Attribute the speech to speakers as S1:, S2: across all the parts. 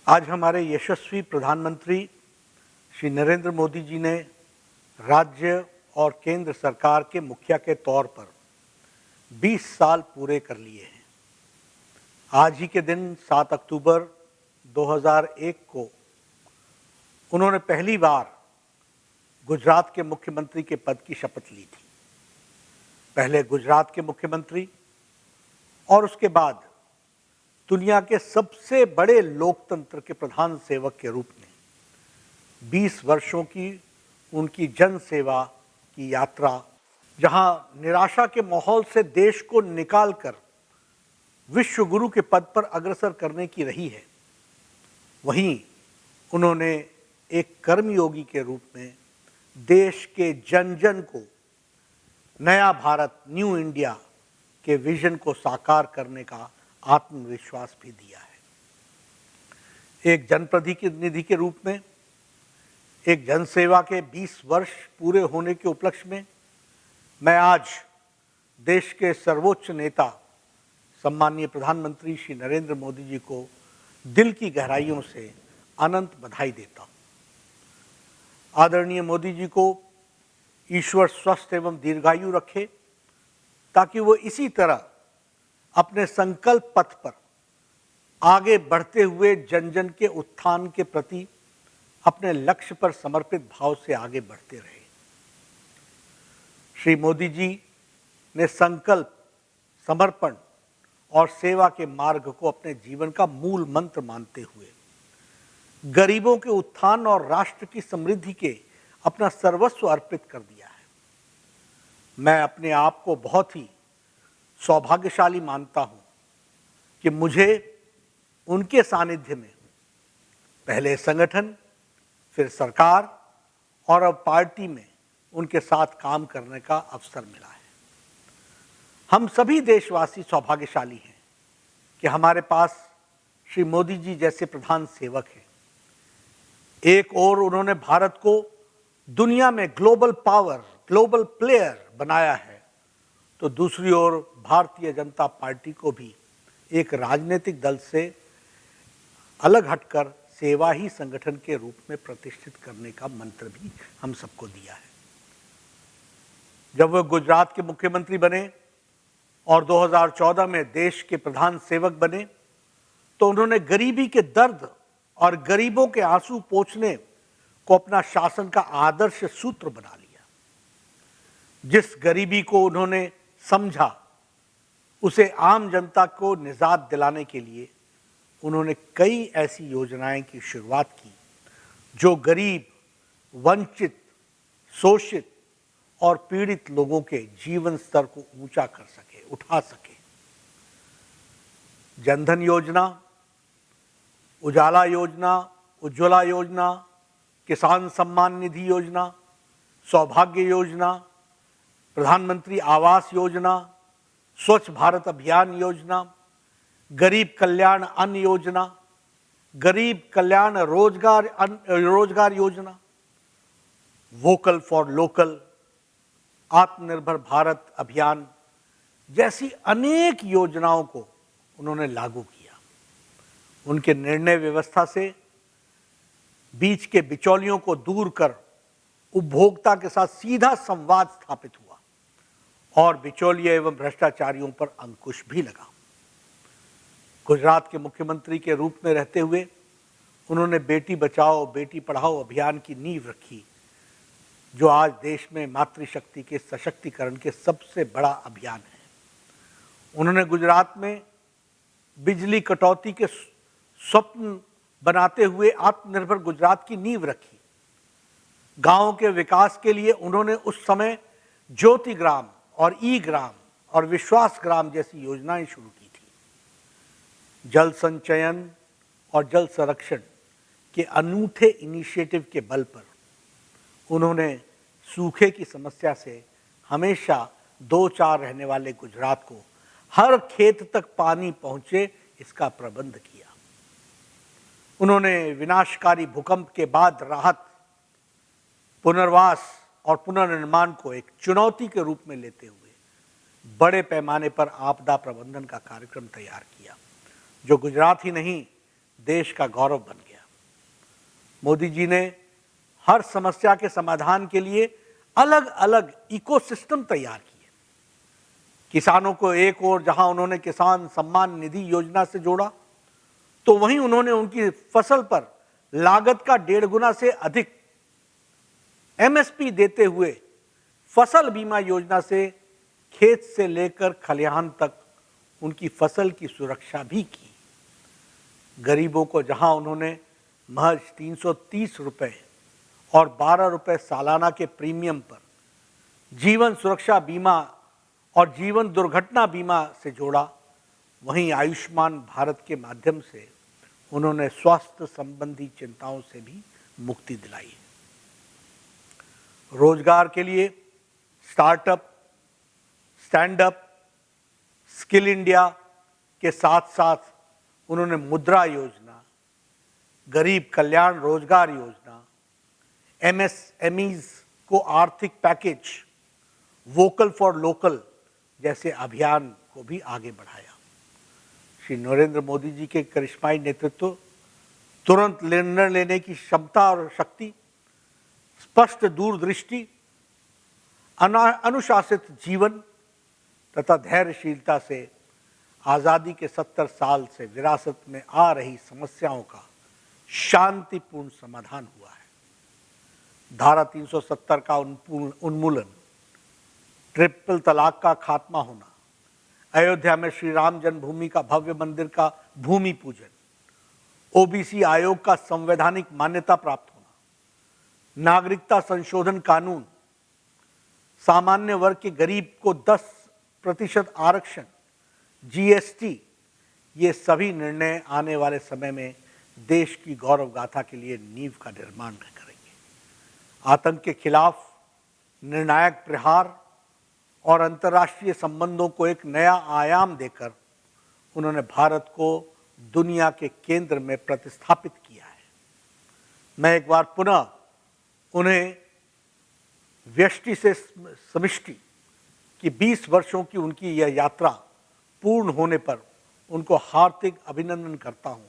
S1: आज हमारे यशस्वी प्रधानमंत्री श्री नरेंद्र मोदी जी ने राज्य और केंद्र सरकार के मुखिया के तौर पर 20 साल पूरे कर लिए हैं। आज ही के दिन 7 अक्टूबर 2001 को उन्होंने पहली बार गुजरात के मुख्यमंत्री के पद की शपथ ली थी। पहले गुजरात के मुख्यमंत्री और उसके बाद दुनिया के सबसे बड़े लोकतंत्र के प्रधान सेवक के रूप में 20 वर्षों की उनकी जन सेवा की यात्रा, जहां निराशा के माहौल से देश को निकालकर विश्व गुरु के पद पर अग्रसर करने की रही है, वहीं उन्होंने एक कर्मयोगी के रूप में देश के जन जन को नया भारत, न्यू इंडिया के विजन को साकार करने का आत्मविश्वास भी दिया है। एक जनप्रतिनिधि के रूप में एक जनसेवा के 20 वर्ष पूरे होने के उपलक्ष्य में मैं आज देश के सर्वोच्च नेता सम्माननीय प्रधानमंत्री श्री नरेंद्र मोदी जी को दिल की गहराइयों से अनंत बधाई देता हूँ। आदरणीय मोदी जी को ईश्वर स्वस्थ एवं दीर्घायु रखे, ताकि वो इसी तरह अपने संकल्प पथ पर आगे बढ़ते हुए जन जन के उत्थान के प्रति अपने लक्ष्य पर समर्पित भाव से आगे बढ़ते रहे। श्री मोदी जी ने संकल्प, समर्पण और सेवा के मार्ग को अपने जीवन का मूल मंत्र मानते हुए गरीबों के उत्थान और राष्ट्र की समृद्धि के अपना सर्वस्व अर्पित कर दिया है। मैं अपने आप को बहुत ही सौभाग्यशाली मानता हूं कि मुझे उनके सानिध्य में पहले संगठन, फिर सरकार और अब पार्टी में उनके साथ काम करने का अवसर मिला है। हम सभी देशवासी सौभाग्यशाली हैं कि हमारे पास श्री मोदी जी जैसे प्रधान सेवक हैं। एक ओर उन्होंने भारत को दुनिया में ग्लोबल पावर, ग्लोबल प्लेयर बनाया है, तो दूसरी ओर भारतीय जनता पार्टी को भी एक राजनीतिक दल से अलग हटकर सेवा ही संगठन के रूप में प्रतिष्ठित करने का मंत्र भी हम सबको दिया है। जब वह गुजरात के मुख्यमंत्री बने और 2014 में देश के प्रधान सेवक बने, तो उन्होंने गरीबी के दर्द और गरीबों के आंसू पोंछने को अपना शासन का आदर्श सूत्र बना लिया। जिस गरीबी को उन्होंने समझा, उसे आम जनता को निजात दिलाने के लिए उन्होंने कई ऐसी योजनाएं की शुरुआत की जो गरीब, वंचित, शोषित और पीड़ित लोगों के जीवन स्तर को ऊंचा कर सके, उठा सके। जनधन योजना, उजाला योजना, उज्ज्वला योजना, किसान सम्मान निधि योजना, सौभाग्य योजना, प्रधानमंत्री आवास योजना, स्वच्छ भारत अभियान योजना, गरीब कल्याण अन्न योजना, गरीब कल्याण रोजगार योजना, वोकल फॉर लोकल, आत्मनिर्भर भारत अभियान जैसी अनेक योजनाओं को उन्होंने लागू किया। उनके निर्णय व्यवस्था से बीच के बिचौलियों को दूर कर उपभोक्ता के साथ सीधा संवाद स्थापित हुआ और बिचौलिए एवं भ्रष्टाचारियों पर अंकुश भी लगा। गुजरात के मुख्यमंत्री के रूप में रहते हुए उन्होंने बेटी बचाओ बेटी पढ़ाओ अभियान की नींव रखी, जो आज देश में मातृशक्ति के सशक्तिकरण के सबसे बड़ा अभियान है। उन्होंने गुजरात में बिजली कटौती के स्वप्न बनाते हुए आत्मनिर्भर गुजरात की नींव रखी। गांवों के विकास के लिए उन्होंने उस समय ज्योति ग्राम और ई ग्राम और विश्वास ग्राम जैसी योजनाएं शुरू की थी। जल संचयन और जल संरक्षण के अनूठे इनिशिएटिव के बल पर उन्होंने सूखे की समस्या से हमेशा दो चार रहने वाले गुजरात को हर खेत तक पानी पहुंचे, इसका प्रबंध किया। उन्होंने विनाशकारी भूकंप के बाद राहत, पुनर्वास और पुनर्निर्माण को एक चुनौती के रूप में लेते हुए बड़े पैमाने पर आपदा प्रबंधन का कार्यक्रम तैयार किया, जो गुजरात ही नहीं देश का गौरव बन गया। मोदी जी ने हर समस्या के समाधान के लिए अलग अलग इकोसिस्टम तैयार किए। किसानों को एक ओर जहां उन्होंने किसान सम्मान निधि योजना से जोड़ा, तो वहीं उन्होंने उनकी फसल पर लागत का 1.5 गुना से अधिक एमएसपी देते हुए फसल बीमा योजना से खेत से लेकर खलिहान तक उनकी फसल की सुरक्षा भी की। गरीबों को जहां उन्होंने महज 330 रुपए और 12 रुपए सालाना के प्रीमियम पर जीवन सुरक्षा बीमा और जीवन दुर्घटना बीमा से जोड़ा, वहीं आयुष्मान भारत के माध्यम से उन्होंने स्वास्थ्य संबंधी चिंताओं से भी मुक्ति दिलाई। रोजगार के लिए startup, stand up, skill India के साथ साथ उन्होंने मुद्रा योजना, गरीब कल्याण रोजगार योजना, एमएसएमईज को आर्थिक पैकेज, वोकल फॉर लोकल जैसे अभियान को भी आगे बढ़ाया। श्री नरेंद्र मोदी जी के करिश्माई नेतृत्व, तुरंत निर्णय लेने की क्षमता और शक्ति, स्पष्ट दूरदृष्टि, अनुशासित जीवन तथा धैर्यशीलता से आज़ादी के 70 साल से विरासत में आ रही समस्याओं का शांतिपूर्ण समाधान हुआ है। धारा 370 का उन्मूलन, ट्रिपल तलाक का खात्मा होना, अयोध्या में श्री राम जन्मभूमि का भव्य मंदिर का भूमि पूजन, ओबीसी आयोग का संवैधानिक मान्यता प्राप्त होना, नागरिकता संशोधन कानून, सामान्य वर्ग के गरीब को 10% आरक्षण, जीएसटी, ये सभी निर्णय आने वाले समय में देश की गौरव गाथा के लिए नींव का निर्माण करेंगे। आतंक के खिलाफ निर्णायक प्रहार और अंतर्राष्ट्रीय संबंधों को एक नया आयाम देकर उन्होंने भारत को दुनिया के केंद्र में प्रतिस्थापित किया है। मैं एक बार पुनः उन्हें व्यष्टि से समष्टि की 20 वर्षों की उनकी यह यात्रा पूर्ण होने पर उनको हार्दिक अभिनंदन करता हूं,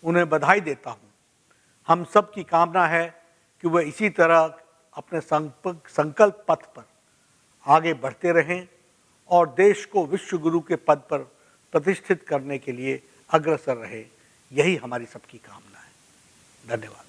S1: उन्हें बधाई देता हूं। हम सब की कामना है कि वह इसी तरह अपने संकल्प पथ पर आगे बढ़ते रहें और देश को विश्व गुरु के पद पर प्रतिष्ठित करने के लिए अग्रसर रहे। यही हमारी सबकी कामना है। धन्यवाद।